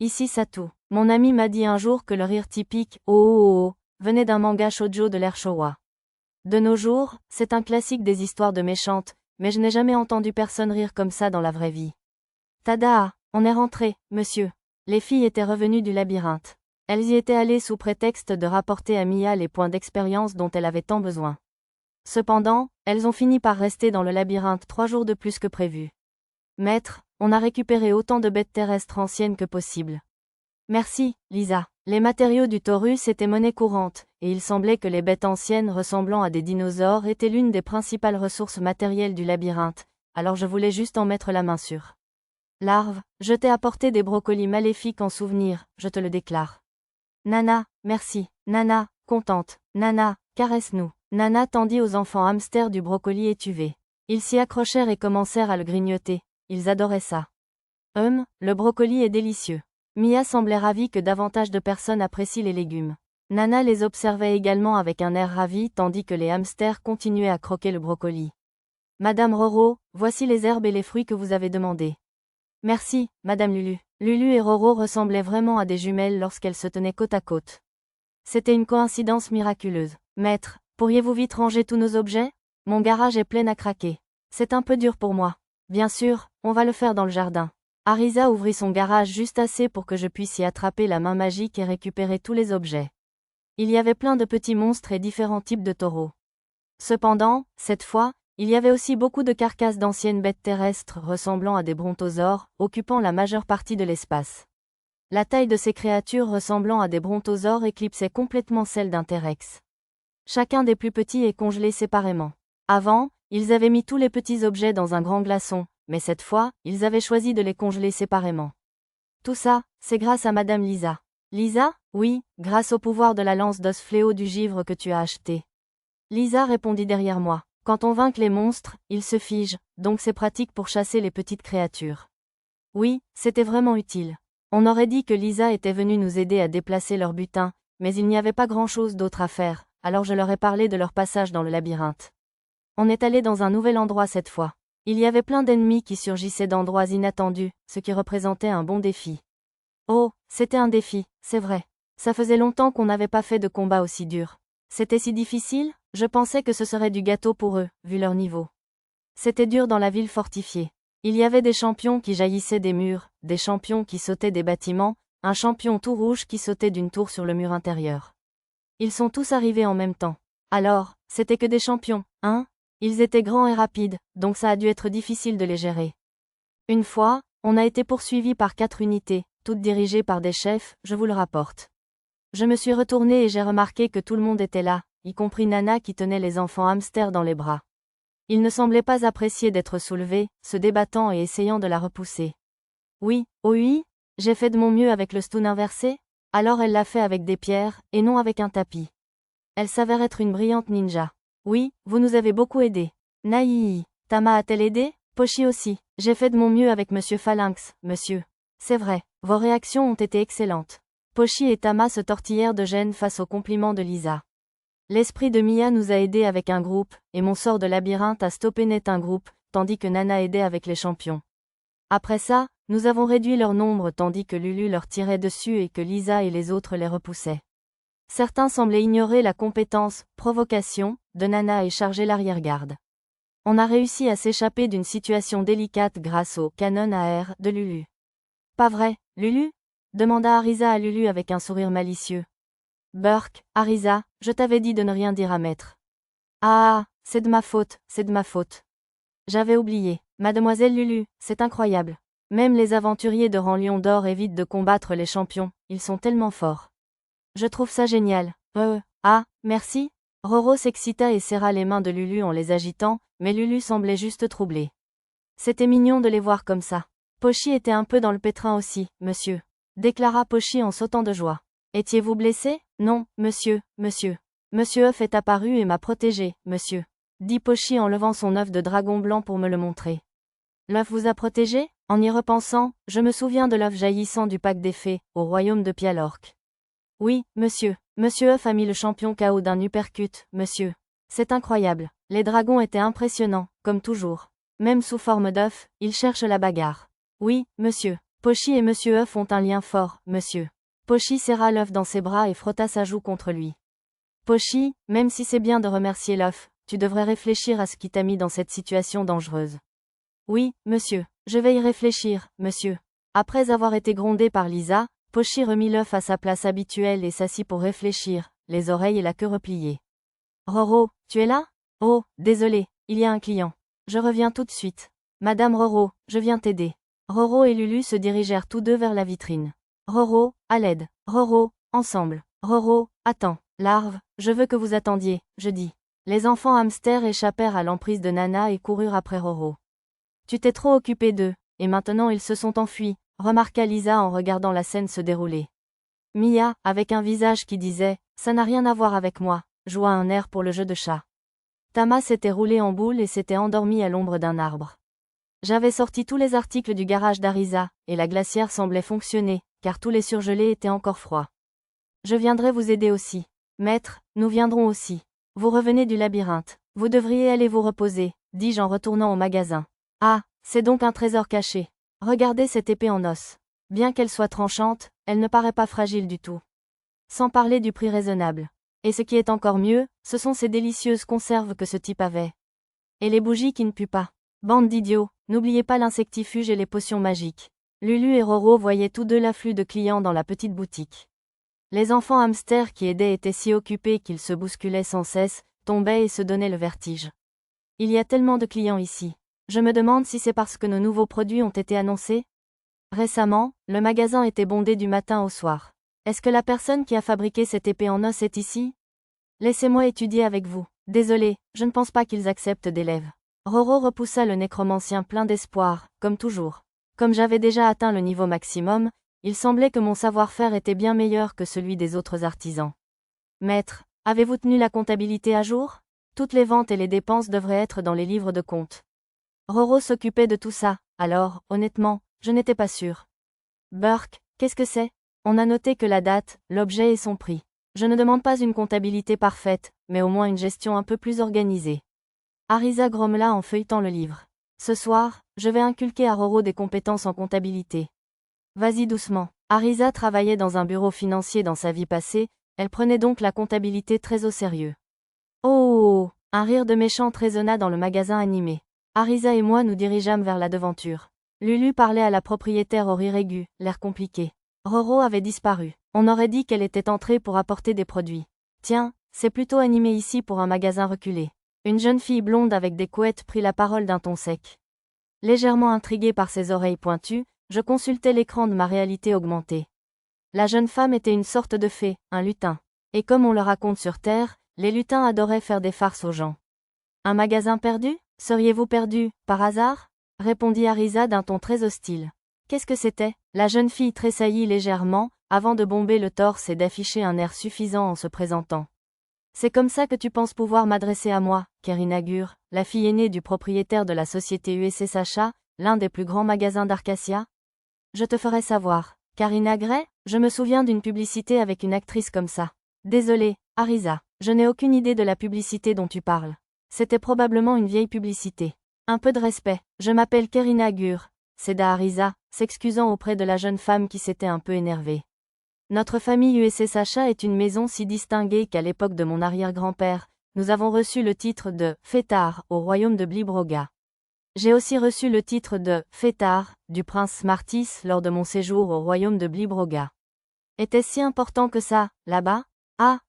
ici Satu. Mon ami m'a dit un jour que le rire typique « oh oh oh » venait d'un manga shoujo de l'ère Showa. De nos jours, c'est un classique des histoires de méchantes, mais je n'ai jamais entendu personne rire comme ça dans la vraie vie. Tada, on est rentré, monsieur. Les filles étaient revenues du labyrinthe. Elles y étaient allées sous prétexte de rapporter à Mia les points d'expérience dont elle avait tant besoin. Cependant, elles ont fini par rester dans le labyrinthe 3 jours de plus que prévu. Maître, on a récupéré autant de bêtes terrestres anciennes que possible. Merci, Lisa. Les matériaux du Taurus étaient monnaie courante, et il semblait que les bêtes anciennes ressemblant à des dinosaures étaient l'une des principales ressources matérielles du labyrinthe, alors je voulais juste en mettre la main sur. Larve, je t'ai apporté des brocolis maléfiques en souvenir, je te le déclare. Nana, merci. Nana, contente. Nana, caresse-nous. Nana tendit aux enfants hamsters du brocoli étuvé. Ils s'y accrochèrent et commencèrent à le grignoter. Ils adoraient ça. Le brocoli est délicieux. Mia semblait ravie que davantage de personnes apprécient les légumes. Nana les observait également avec un air ravi tandis que les hamsters continuaient à croquer le brocoli. Madame Roro, voici les herbes et les fruits que vous avez demandés. Merci, Madame Lulu. Lulu et Roro ressemblaient vraiment à des jumelles lorsqu'elles se tenaient côte à côte. C'était une coïncidence miraculeuse. Maître, pourriez-vous vite ranger tous nos objets? Mon garage est plein à craquer. C'est un peu dur pour moi. Bien sûr, on va le faire dans le jardin. Arisa ouvrit son garage juste assez pour que je puisse y attraper la main magique et récupérer tous les objets. Il y avait plein de petits monstres et différents types de taureaux. Cependant, cette fois, il y avait aussi beaucoup de carcasses d'anciennes bêtes terrestres ressemblant à des brontosaures, occupant la majeure partie de l'espace. La taille de ces créatures ressemblant à des brontosaures éclipsait complètement celle d'un T-Rex. Chacun des plus petits est congelé séparément. Avant, ils avaient mis tous les petits objets dans un grand glaçon, mais cette fois, ils avaient choisi de les congeler séparément. Tout ça, c'est grâce à Madame Lisa. Lisa? Oui, grâce au pouvoir de la lance d'os fléau du givre que tu as acheté. Lisa répondit derrière moi. Quand on vainc les monstres, ils se figent, donc c'est pratique pour chasser les petites créatures. Oui, c'était vraiment utile. On aurait dit que Lisa était venue nous aider à déplacer leur butin, mais il n'y avait pas grand-chose d'autre à faire, alors je leur ai parlé de leur passage dans le labyrinthe. On est allé dans un nouvel endroit cette fois. Il y avait plein d'ennemis qui surgissaient d'endroits inattendus, ce qui représentait un bon défi. Oh, c'était un défi, c'est vrai. Ça faisait longtemps qu'on n'avait pas fait de combat aussi dur. C'était si difficile, je pensais que ce serait du gâteau pour eux, vu leur niveau. C'était dur dans la ville fortifiée. Il y avait des champions qui jaillissaient des murs, des champions qui sautaient des bâtiments, un champion tout rouge qui sautait d'une tour sur le mur intérieur. Ils sont tous arrivés en même temps. Alors, c'était que des champions, hein? Ils étaient grands et rapides, donc ça a dû être difficile de les gérer. Une fois, on a été poursuivis par 4 unités, toutes dirigées par des chefs, je vous le rapporte. Je me suis retournée et j'ai remarqué que tout le monde était là, y compris Nana qui tenait les enfants hamsters dans les bras. Ils ne semblaient pas apprécier d'être soulevés, se débattant et essayant de la repousser. Oui, oh oui, j'ai fait de mon mieux avec le stoun inversé? Alors elle l'a fait avec des pierres, et non avec un tapis. Elle s'avère être une brillante ninja. Oui, vous nous avez beaucoup aidés. Naï, Tama a-t-elle aidé? Pochi aussi. J'ai fait de mon mieux avec Monsieur Phalanx, monsieur. C'est vrai, vos réactions ont été excellentes. Pochi et Tama se tortillèrent de gêne face aux compliments de Lisa. L'esprit de Mia nous a aidés avec un groupe, et mon sort de labyrinthe a stoppé net un groupe, tandis que Nana aidait avec les champions. Après ça, nous avons réduit leur nombre tandis que Lulu leur tirait dessus et que Lisa et les autres les repoussaient. Certains semblaient ignorer la compétence, provocation, de Nana et charger l'arrière-garde. On a réussi à s'échapper d'une situation délicate grâce au canon à air de Lulu. Pas vrai, Lulu? Demanda Arisa à Lulu avec un sourire malicieux. Burk, Arisa, je t'avais dit de ne rien dire à maître. Ah, c'est de ma faute, c'est de ma faute. J'avais oublié. Mademoiselle Lulu, c'est incroyable. Même les aventuriers de rang Lion d'Or évitent de combattre les champions, ils sont tellement forts. Je trouve ça génial. Ah, merci. Roro s'excita et serra les mains de Lulu en les agitant, mais Lulu semblait juste troublée. C'était mignon de les voir comme ça. Pochi était un peu dans le pétrin aussi, monsieur. Déclara Pochi en sautant de joie. Étiez-vous blessé? Non, monsieur, monsieur. Monsieur œuf est apparu et m'a protégé, monsieur. Dit Pochi en levant son œuf de dragon blanc pour me le montrer. L'œuf vous a protégé? En y repensant, je me souviens de l'œuf jaillissant du Pack des Fées, au royaume de Pialork. Oui, monsieur. Monsieur œuf a mis le champion KO d'un uppercut, monsieur. C'est incroyable. Les dragons étaient impressionnants, comme toujours. Même sous forme d'œuf, ils cherchent la bagarre. Oui, monsieur. Pochi et Monsieur œuf ont un lien fort, monsieur. Pochi serra l'œuf dans ses bras et frotta sa joue contre lui. Pochi, même si c'est bien de remercier l'œuf, tu devrais réfléchir à ce qui t'a mis dans cette situation dangereuse. Oui, monsieur, je vais y réfléchir, monsieur. Après avoir été grondé par Lisa, Pochi remit l'œuf à sa place habituelle et s'assit pour réfléchir, les oreilles et la queue repliées. Roro, tu es là? Oh, désolé, il y a un client. Je reviens tout de suite. Madame Roro, je viens t'aider. Roro et Lulu se dirigèrent tous deux vers la vitrine. Roro, à l'aide. Roro, ensemble. Roro, attends. Larve, je veux que vous attendiez, je dis. Les enfants hamsters échappèrent à l'emprise de Nana et coururent après Roro. Tu t'es trop occupé d'eux, et maintenant ils se sont enfuis, remarqua Lisa en regardant la scène se dérouler. Mia, avec un visage qui disait « ça n'a rien à voir avec moi », joua un air pour le jeu de chat. Tama s'était roulé en boule et s'était endormi à l'ombre d'un arbre. J'avais sorti tous les articles du garage d'Arisa, et la glacière semblait fonctionner, car tous les surgelés étaient encore froids. Je viendrai vous aider aussi. Maître, nous viendrons aussi. Vous revenez du labyrinthe. Vous devriez aller vous reposer, dis-je en retournant au magasin. Ah, c'est donc un trésor caché. Regardez cette épée en os. Bien qu'elle soit tranchante, elle ne paraît pas fragile du tout. Sans parler du prix raisonnable. Et ce qui est encore mieux, ce sont ces délicieuses conserves que ce type avait. Et les bougies qui ne puent pas. Bande d'idiots, n'oubliez pas l'insectifuge et les potions magiques. Lulu et Roro voyaient tous deux l'afflux de clients dans la petite boutique. Les enfants hamsters qui aidaient étaient si occupés qu'ils se bousculaient sans cesse, tombaient et se donnaient le vertige. Il y a tellement de clients ici. Je me demande si c'est parce que nos nouveaux produits ont été annoncés. Récemment, le magasin était bondé du matin au soir. Est-ce que la personne qui a fabriqué cette épée en os est ici? Laissez-moi étudier avec vous. Désolé, je ne pense pas qu'ils acceptent d'élèves. Roro repoussa le nécromancien plein d'espoir, comme toujours. Comme j'avais déjà atteint le niveau maximum, il semblait que mon savoir-faire était bien meilleur que celui des autres artisans. Maître, avez-vous tenu la comptabilité à jour? Toutes les ventes et les dépenses devraient être dans les livres de compte. Roro s'occupait de tout ça, alors, honnêtement, je n'étais pas sûr. Burke, qu'est-ce que c'est? On a noté que la date, l'objet et son prix. Je ne demande pas une comptabilité parfaite, mais au moins une gestion un peu plus organisée. Arisa grommela en feuilletant le livre. Ce soir, je vais inculquer à Roro des compétences en comptabilité. Vas-y doucement. Arisa travaillait dans un bureau financier dans sa vie passée, elle prenait donc la comptabilité très au sérieux. Oh! Un rire de méchante résonna dans le magasin animé. Arisa et moi nous dirigeâmes vers la devanture. Lulu parlait à la propriétaire au rire aigu, l'air compliqué. Roro avait disparu. On aurait dit qu'elle était entrée pour apporter des produits. Tiens, c'est plutôt animé ici pour un magasin reculé. Une jeune fille blonde avec des couettes prit la parole d'un ton sec. Légèrement intriguée par ses oreilles pointues, je consultais l'écran de ma réalité augmentée. La jeune femme était une sorte de fée, un lutin. Et comme on le raconte sur Terre, les lutins adoraient faire des farces aux gens. Un magasin perdu? Seriez-vous perdu, par hasard? Répondit Arisa d'un ton très hostile. Qu'est-ce que c'était? La jeune fille tressaillit légèrement, avant de bomber le torse et d'afficher un air suffisant en se présentant. C'est comme ça que tu penses pouvoir m'adresser à moi, Kerina Gur, la fille aînée du propriétaire de la société USS Achat, l'un des plus grands magasins d'Arcacia? Je te ferai savoir. Karina Gray? Je me souviens d'une publicité avec une actrice comme ça. Désolé, Arisa, je n'ai aucune idée de la publicité dont tu parles. C'était probablement une vieille publicité. Un peu de respect, je m'appelle Kerina Gur, céda Arisa, s'excusant auprès de la jeune femme qui s'était un peu énervée. Notre famille USS Achat est une maison si distinguée qu'à l'époque de mon arrière-grand-père, nous avons reçu le titre de « fêtard » au royaume de Blibroga. J'ai aussi reçu le titre de « fêtard » du prince Smartis lors de mon séjour au royaume de Blibroga. Était-ce si important que ça, là-bas? Ah,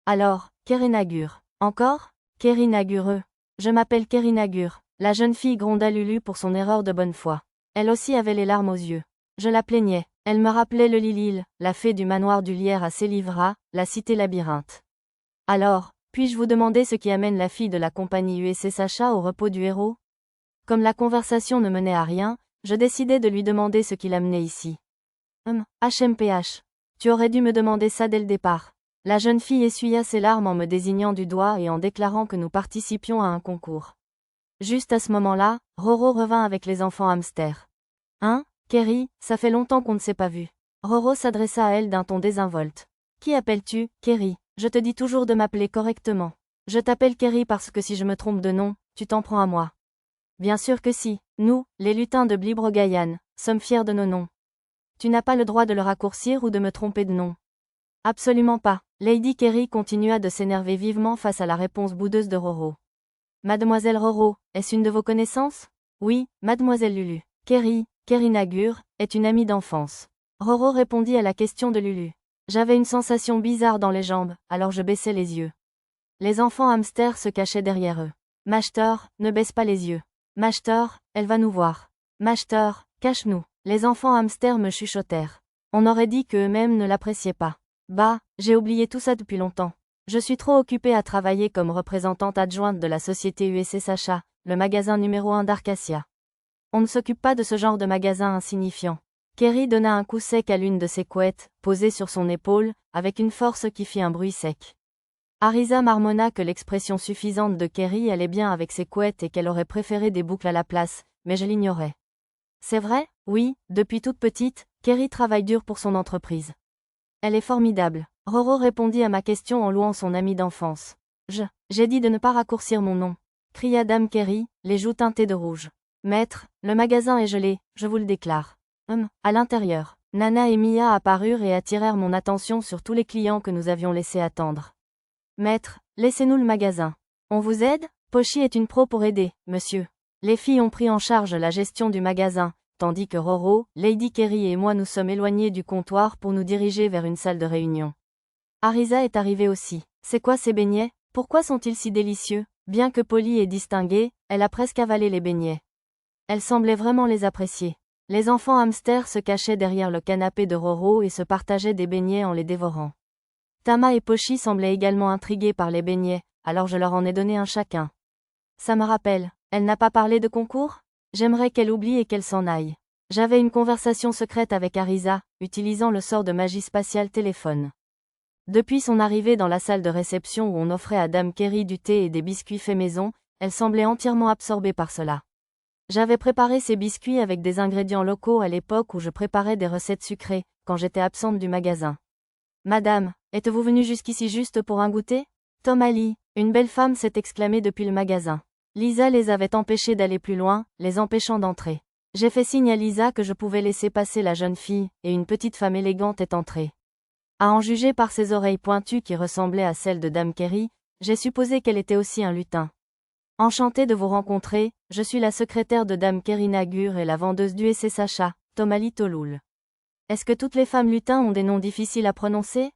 alors, Kerinagur. Encore? Kerinagur. Je m'appelle Kerinagur. La jeune fille gronda Lulu pour son erreur de bonne foi. Elle aussi avait les larmes aux yeux. Je la plaignais. Elle me rappelait le Lilil, la fée du manoir du Lierre à Célivra, la cité labyrinthe. Alors, puis-je vous demander ce qui amène la fille de la compagnie USS Achat au repos du héros? Comme la conversation ne menait à rien, je décidai de lui demander ce qui l'amenait ici. HMPH. Tu aurais dû me demander ça dès le départ. La jeune fille essuya ses larmes en me désignant du doigt et en déclarant que nous participions à un concours. Juste à ce moment-là, Roro revint avec les enfants hamsters. Kerry, ça fait longtemps qu'on ne s'est pas vu. Roro s'adressa à elle d'un ton désinvolte. Qui appelles-tu, Kerry? Je te dis toujours de m'appeler correctement. Je t'appelle Kerry parce que si je me trompe de nom, tu t'en prends à moi. Bien sûr que si, nous, les lutins de Blibrogayan, sommes fiers de nos noms. Tu n'as pas le droit de le raccourcir ou de me tromper de nom. Absolument pas. Lady Kerry continua de s'énerver vivement face à la réponse boudeuse de Roro. Mademoiselle Roro, est-ce une de vos connaissances? Oui, mademoiselle Lulu. Kerry Nagur, est une amie d'enfance. Roro répondit à la question de Lulu. J'avais une sensation bizarre dans les jambes, alors je baissai les yeux. Les enfants hamsters se cachaient derrière eux. Mashter, ne baisse pas les yeux. Mashter, elle va nous voir. Mashter, cache-nous. Les enfants hamsters me chuchotèrent. On aurait dit qu'eux-mêmes ne l'appréciaient pas. Bah, j'ai oublié tout ça depuis longtemps. Je suis trop occupée à travailler comme représentante adjointe de la société USS le magasin numéro 1 d'Arcacia. On ne s'occupe pas de ce genre de magasin insignifiant. Kerry donna un coup sec à l'une de ses couettes, posée sur son épaule, avec une force qui fit un bruit sec. Arisa marmonna que l'expression suffisante de Kerry allait bien avec ses couettes et qu'elle aurait préféré des boucles à la place, mais je l'ignorais. C'est vrai, oui, depuis toute petite, Kerry travaille dur pour son entreprise. Elle est formidable. Roro répondit à ma question en louant son amie d'enfance. J'ai dit de ne pas raccourcir mon nom. Cria Dame Kerry, les joues teintées de rouge. Maître, le magasin est gelé, je vous le déclare. À l'intérieur. Nana et Mia apparurent et attirèrent mon attention sur tous les clients que nous avions laissés attendre. Maître, laissez-nous le magasin. On vous aide? Pochi est une pro pour aider, monsieur. Les filles ont pris en charge la gestion du magasin, tandis que Roro, Lady Kerry et moi nous sommes éloignés du comptoir pour nous diriger vers une salle de réunion. Arisa est arrivée aussi. C'est quoi ces beignets? Pourquoi sont-ils si délicieux? Bien que polie et distinguée, elle a presque avalé les beignets. Elle semblait vraiment les apprécier. Les enfants hamsters se cachaient derrière le canapé de Roro et se partageaient des beignets en les dévorant. Tama et Pochi semblaient également intrigués par les beignets, alors je leur en ai donné un chacun. Ça me rappelle, elle n'a pas parlé de concours? J'aimerais qu'elle oublie et qu'elle s'en aille. J'avais une conversation secrète avec Arisa, utilisant le sort de magie spatiale téléphone. Depuis son arrivée dans la salle de réception où on offrait à Dame Kerry du thé et des biscuits faits maison, elle semblait entièrement absorbée par cela. J'avais préparé ces biscuits avec des ingrédients locaux à l'époque où je préparais des recettes sucrées, quand j'étais absente du magasin. Madame, êtes-vous venue jusqu'ici juste pour un goûter? Tom Ali, une belle femme s'est exclamée depuis le magasin. Lisa les avait empêchés d'aller plus loin, les empêchant d'entrer. J'ai fait signe à Lisa que je pouvais laisser passer la jeune fille, et une petite femme élégante est entrée. À en juger par ses oreilles pointues qui ressemblaient à celles de Dame Kerry, j'ai supposé qu'elle était aussi un lutin. Enchantée de vous rencontrer, je suis la secrétaire de Dame Kerry Nagur et la vendeuse d'USS Tomali Toloul. Est-ce que toutes les femmes lutins ont des noms difficiles à prononcer?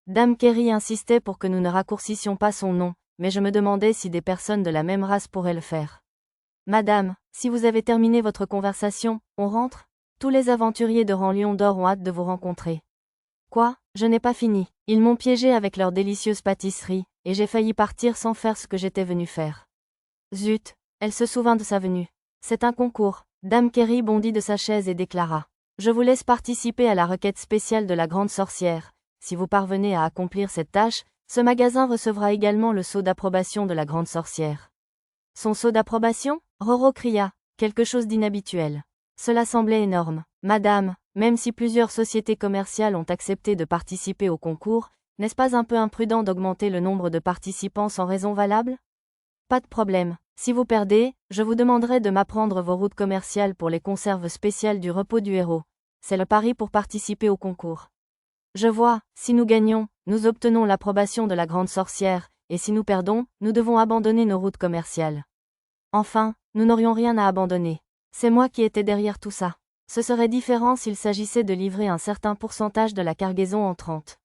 Dame Kerry insistait pour que nous ne raccourcissions pas son nom, mais je me demandais si des personnes de la même race pourraient le faire. Madame, si vous avez terminé votre conversation, on rentre? Tous les aventuriers de rang Lion d'Or ont hâte de vous rencontrer. Quoi? Je n'ai pas fini. Ils m'ont piégé avec leurs délicieuses pâtisseries, et j'ai failli partir sans faire ce que j'étais venue faire. Zut, elle se souvint de sa venue. C'est un concours. Dame Kerry bondit de sa chaise et déclara. Je vous laisse participer à la requête spéciale de la grande sorcière. Si vous parvenez à accomplir cette tâche, ce magasin recevra également le sceau d'approbation de la grande sorcière. Son sceau d'approbation? Roro cria. Quelque chose d'inhabituel. Cela semblait énorme. Madame, même si plusieurs sociétés commerciales ont accepté de participer au concours, n'est-ce pas un peu imprudent d'augmenter le nombre de participants sans raison valable? Pas de problème. Si vous perdez, je vous demanderai de m'apprendre vos routes commerciales pour les conserves spéciales du repos du héros. C'est le pari pour participer au concours. Je vois, si nous gagnons, nous obtenons l'approbation de la grande sorcière, et si nous perdons, nous devons abandonner nos routes commerciales. Enfin, nous n'aurions rien à abandonner. C'est moi qui étais derrière tout ça. Ce serait différent s'il s'agissait de livrer un certain pourcentage de la cargaison entrante.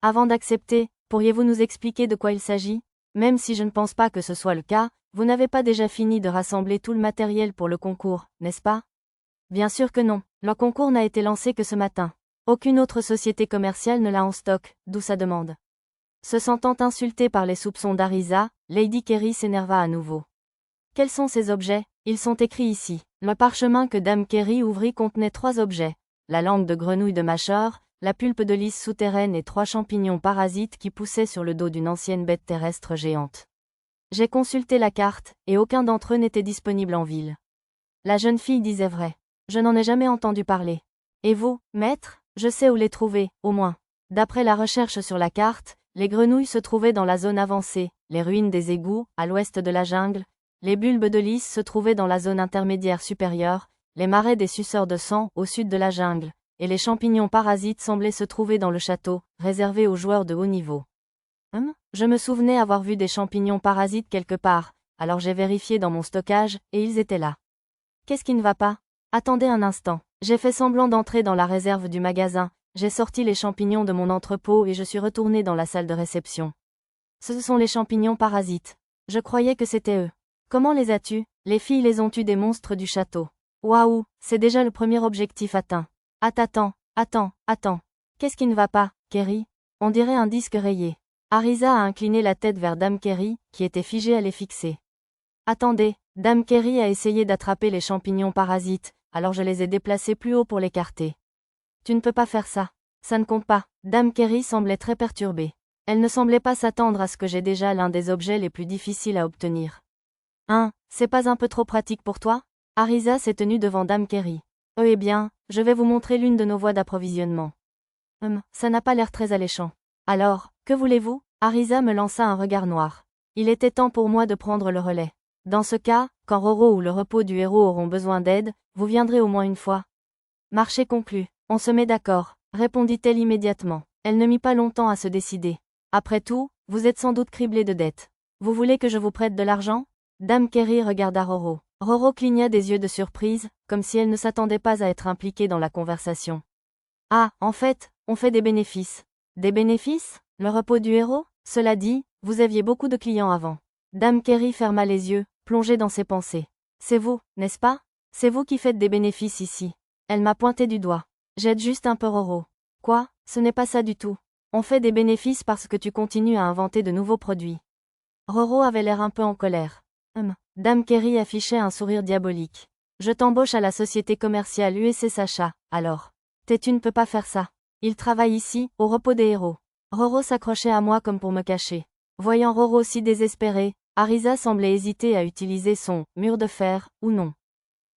Avant d'accepter, pourriez-vous nous expliquer de quoi il s'agit? Même si je ne pense pas que ce soit le cas, vous n'avez pas déjà fini de rassembler tout le matériel pour le concours, n'est-ce pas? Bien sûr que non, le concours n'a été lancé que ce matin. Aucune autre société commerciale ne l'a en stock, d'où sa demande. Se sentant insultée par les soupçons d'Arisa, Lady Kerry s'énerva à nouveau. Quels sont ces objets? Ils sont écrits ici. Le parchemin que Dame Kerry ouvrit contenait 3 objets. La langue de grenouille de Mâcheur, la pulpe de lys souterraine et 3 champignons parasites qui poussaient sur le dos d'une ancienne bête terrestre géante. J'ai consulté la carte, et aucun d'entre eux n'était disponible en ville. La jeune fille disait vrai. Je n'en ai jamais entendu parler. Et vous, maître? Je sais où les trouver, au moins. D'après la recherche sur la carte, les grenouilles se trouvaient dans la zone avancée, les ruines des égouts, à l'ouest de la jungle, les bulbes de lys se trouvaient dans la zone intermédiaire supérieure, les marais des suceurs de sang, au sud de la jungle, et les champignons parasites semblaient se trouver dans le château, réservé aux joueurs de haut niveau. Je me souvenais avoir vu des champignons parasites quelque part, alors j'ai vérifié dans mon stockage, et ils étaient là. Qu'est-ce qui ne va pas? Attendez un instant. J'ai fait semblant d'entrer dans la réserve du magasin, j'ai sorti les champignons de mon entrepôt et je suis retourné dans la salle de réception. Ce sont les champignons parasites. Je croyais que c'était eux. Comment les as-tu? Les filles les ont eus des monstres du château. Waouh, c'est déjà le premier objectif atteint. Attends. Qu'est-ce qui ne va pas, Kerry? On dirait un disque rayé. Arisa a incliné la tête vers Dame Kerry, qui était figée à les fixer. Attendez, Dame Kerry a essayé d'attraper les champignons parasites, alors je les ai déplacés plus haut pour l'écarter. Tu ne peux pas faire ça. Ça ne compte pas. Dame Kerry semblait très perturbée. Elle ne semblait pas s'attendre à ce que j'ai déjà l'un des objets les plus difficiles à obtenir. C'est pas un peu trop pratique pour toi? Arisa s'est tenue devant Dame Kerry. Eh bien, je vais vous montrer l'une de nos voies d'approvisionnement. Ça n'a pas l'air très alléchant. Alors, que voulez-vous? Arisa me lança un regard noir. Il était temps pour moi de prendre le relais. Dans ce cas, quand Roro ou le repos du héros auront besoin d'aide, vous viendrez au moins une fois. Marché conclu. On se met d'accord, répondit-elle immédiatement. Elle ne mit pas longtemps à se décider. Après tout, vous êtes sans doute criblé de dettes. Vous voulez que je vous prête de l'argent? Dame Kerry regarda Roro. Roro cligna des yeux de surprise, comme si elle ne s'attendait pas à être impliquée dans la conversation. Ah, en fait, on fait des bénéfices. Des bénéfices? Le repos du héros? Cela dit, vous aviez beaucoup de clients avant. Dame Kerry ferma les yeux, plongée dans ses pensées. C'est vous, n'est-ce pas? C'est vous qui faites des bénéfices ici. Elle m'a pointé du doigt. J'aide juste un peu Roro. Quoi? Ce n'est pas ça du tout. On fait des bénéfices parce que tu continues à inventer de nouveaux produits. Roro avait l'air un peu en colère. Dame Kerry affichait un sourire diabolique. Je t'embauche à la société commerciale USC Sacha, alors. Tu ne peux pas faire ça. Il travaille ici, au repos des héros. Roro s'accrochait à moi comme pour me cacher. Voyant Roro si désespéré, Arisa semblait hésiter à utiliser son mur de fer, ou non.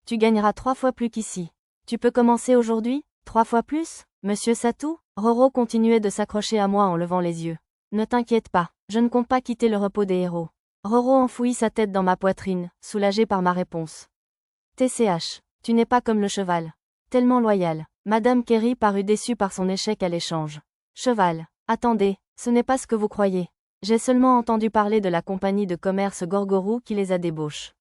Tu gagneras 3 fois plus qu'ici. Tu peux commencer aujourd'hui? 3 fois plus? Monsieur Satou? Roro continuait de s'accrocher à moi en levant les yeux. Ne t'inquiète pas, je ne compte pas quitter le repos des héros. Roro enfouit sa tête dans ma poitrine, soulagé par ma réponse. TCH, tu n'es pas comme le cheval. Tellement loyal. Madame Kerry parut déçue par son échec à l'échange. Cheval. Attendez, ce n'est pas ce que vous croyez. J'ai seulement entendu parler de la compagnie de commerce Gorgorou qui les a débauches.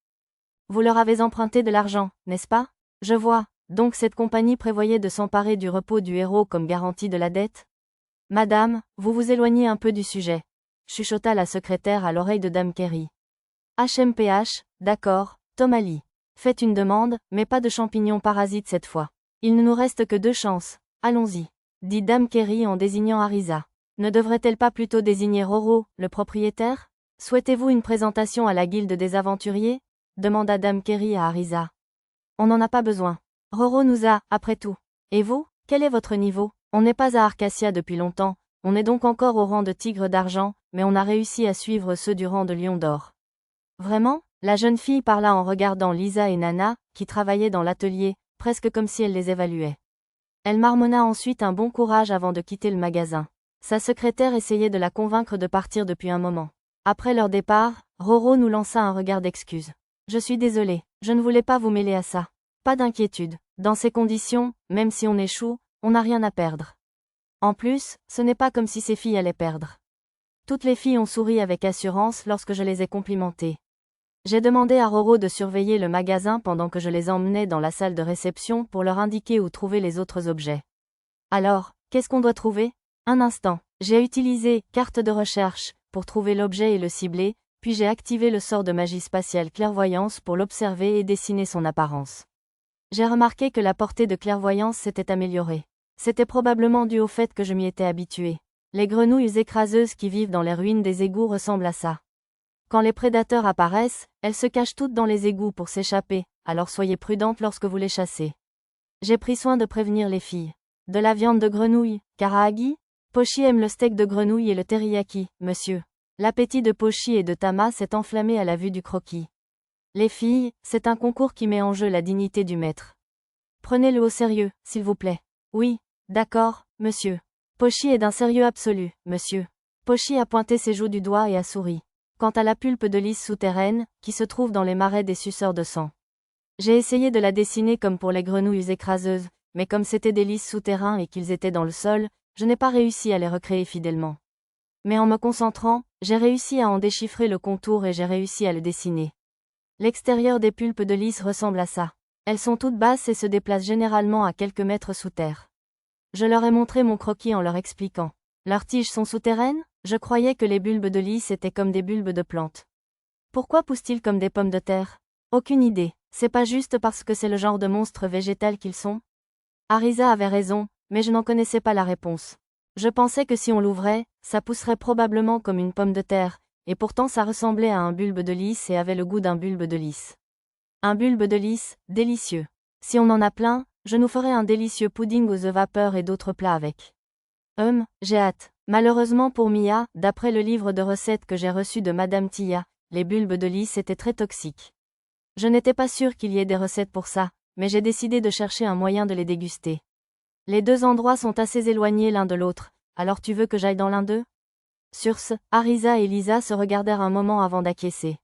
Vous leur avez emprunté de l'argent, n'est-ce pas? Je vois, donc cette compagnie prévoyait de s'emparer du repos du héros comme garantie de la dette? Madame, vous vous éloignez un peu du sujet. Chuchota la secrétaire à l'oreille de Dame Kerry. HMPH, d'accord, Tomali. Faites une demande, mais pas de champignons parasites cette fois. Il ne nous reste que 2 chances. Allons-y. Dit Dame Kerry en désignant Arisa. Ne devrait-elle pas plutôt désigner Roro, le propriétaire? Souhaitez-vous une présentation à la guilde des aventuriers? Demanda Dame Kerry à Arisa. On n'en a pas besoin. Roro nous a, après tout. Et vous, quel est votre niveau? On n'est pas à Arcacia depuis longtemps, on est donc encore au rang de tigre d'argent, mais on a réussi à suivre ceux du rang de lion d'or. Vraiment? La jeune fille parla en regardant Lisa et Nana, qui travaillaient dans l'atelier, presque comme si elle les évaluait. Elle marmonna ensuite un bon courage avant de quitter le magasin. Sa secrétaire essayait de la convaincre de partir depuis un moment. Après leur départ, Roro nous lança un regard d'excuse. Je suis désolée, je ne voulais pas vous mêler à ça. Pas d'inquiétude. Dans ces conditions, même si on échoue, on n'a rien à perdre. En plus, ce n'est pas comme si ces filles allaient perdre. Toutes les filles ont souri avec assurance lorsque je les ai complimentées. J'ai demandé à Roro de surveiller le magasin pendant que je les emmenais dans la salle de réception pour leur indiquer où trouver les autres objets. Alors, qu'est-ce qu'on doit trouver? Un instant. J'ai utilisé carte de recherche pour trouver l'objet et le cibler, puis j'ai activé le sort de magie spatiale clairvoyance pour l'observer et dessiner son apparence. J'ai remarqué que la portée de clairvoyance s'était améliorée. C'était probablement dû au fait que je m'y étais habitué. Les grenouilles écraseuses qui vivent dans les ruines des égouts ressemblent à ça. Quand les prédateurs apparaissent, elles se cachent toutes dans les égouts pour s'échapper, alors soyez prudente lorsque vous les chassez. J'ai pris soin de prévenir les filles. De la viande de grenouille, Karaagi? Pochi aime le steak de grenouille et le teriyaki, monsieur. L'appétit de Pochi et de Tama s'est enflammé à la vue du croquis. Les filles, c'est un concours qui met en jeu la dignité du maître. Prenez-le au sérieux, s'il vous plaît. Oui, d'accord, monsieur. Pochi est d'un sérieux absolu, monsieur. Pochi a pointé ses joues du doigt et a souri. Quant à la pulpe de lys souterraine, qui se trouve dans les marais des suceurs de sang. J'ai essayé de la dessiner comme pour les grenouilles écraseuses, mais comme c'étaient des lys souterrains et qu'ils étaient dans le sol, je n'ai pas réussi à les recréer fidèlement. Mais en me concentrant, j'ai réussi à en déchiffrer le contour et j'ai réussi à le dessiner. L'extérieur des pulpes de lys ressemble à ça. Elles sont toutes basses et se déplacent généralement à quelques mètres sous terre. Je leur ai montré mon croquis en leur expliquant. Leurs tiges sont souterraines? Je croyais que les bulbes de lys étaient comme des bulbes de plantes. Pourquoi poussent-ils comme des pommes de terre? Aucune idée. C'est pas juste parce que c'est le genre de monstre végétal qu'ils sont? Arisa avait raison, mais je n'en connaissais pas la réponse. Je pensais que si on l'ouvrait, ça pousserait probablement comme une pomme de terre, et pourtant ça ressemblait à un bulbe de lys et avait le goût d'un bulbe de lys. Un bulbe de lys, délicieux. Si on en a plein, je nous ferai un délicieux pudding aux œufs vapeur et d'autres plats avec. J'ai hâte. Malheureusement pour Mia, d'après le livre de recettes que j'ai reçu de Madame Tia, les bulbes de lys étaient très toxiques. Je n'étais pas sûre qu'il y ait des recettes pour ça, mais j'ai décidé de chercher un moyen de les déguster. Les deux endroits sont assez éloignés l'un de l'autre, alors tu veux que j'aille dans l'un d'eux? Sur ce, Arisa et Lisa se regardèrent un moment avant d'acquiescer.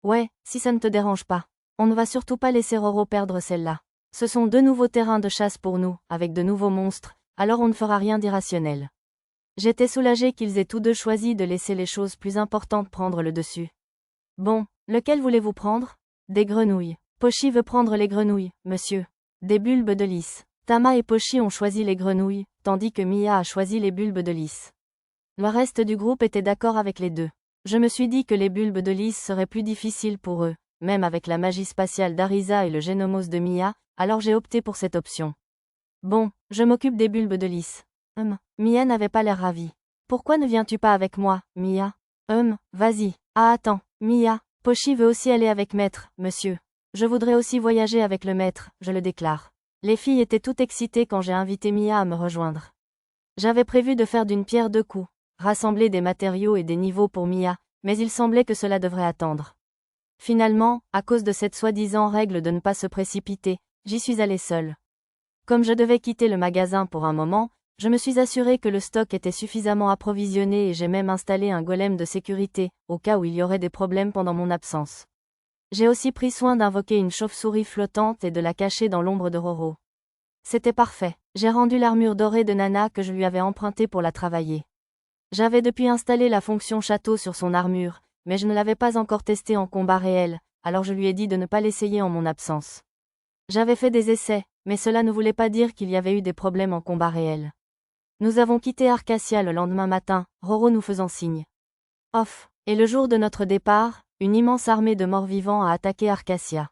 Ouais, si ça ne te dérange pas. On ne va surtout pas laisser Roro perdre celle-là. Ce sont deux nouveaux terrains de chasse pour nous, avec de nouveaux monstres, alors on ne fera rien d'irrationnel. J'étais soulagée qu'ils aient tous deux choisi de laisser les choses plus importantes prendre le dessus. Bon, lequel voulez-vous prendre? Des grenouilles. Pochi veut prendre les grenouilles, monsieur. Des bulbes de lys. Tama et Pochi ont choisi les grenouilles, tandis que Mia a choisi les bulbes de lys. Le reste du groupe était d'accord avec les deux. Je me suis dit que les bulbes de lys seraient plus difficiles pour eux, même avec la magie spatiale d'Arisa et le génomos de Mia, alors j'ai opté pour cette option. Bon, je m'occupe des bulbes de lys. Mia n'avait pas l'air ravie. Pourquoi ne viens-tu pas avec moi, Mia? Vas-y. Ah attends, Mia, Pochi veut aussi aller avec maître, monsieur. Je voudrais aussi voyager avec le maître, je le déclare. Les filles étaient toutes excitées quand j'ai invité Mia à me rejoindre. J'avais prévu de faire d'une pierre deux coups, rassembler des matériaux et des niveaux pour Mia, mais il semblait que cela devrait attendre. Finalement, à cause de cette soi-disant règle de ne pas se précipiter, j'y suis allée seule. Comme je devais quitter le magasin pour un moment, je me suis assurée que le stock était suffisamment approvisionné et j'ai même installé un golem de sécurité, au cas où il y aurait des problèmes pendant mon absence. J'ai aussi pris soin d'invoquer une chauve-souris flottante et de la cacher dans l'ombre de Roro. C'était parfait. J'ai rendu l'armure dorée de Nana que je lui avais empruntée pour la travailler. J'avais depuis installé la fonction château sur son armure, mais je ne l'avais pas encore testée en combat réel, alors je lui ai dit de ne pas l'essayer en mon absence. J'avais fait des essais, mais cela ne voulait pas dire qu'il y avait eu des problèmes en combat réel. Nous avons quitté Arcacia le lendemain matin, Roro nous faisant signe. Et le jour de notre départ, une immense armée de morts-vivants a attaqué Arcacia.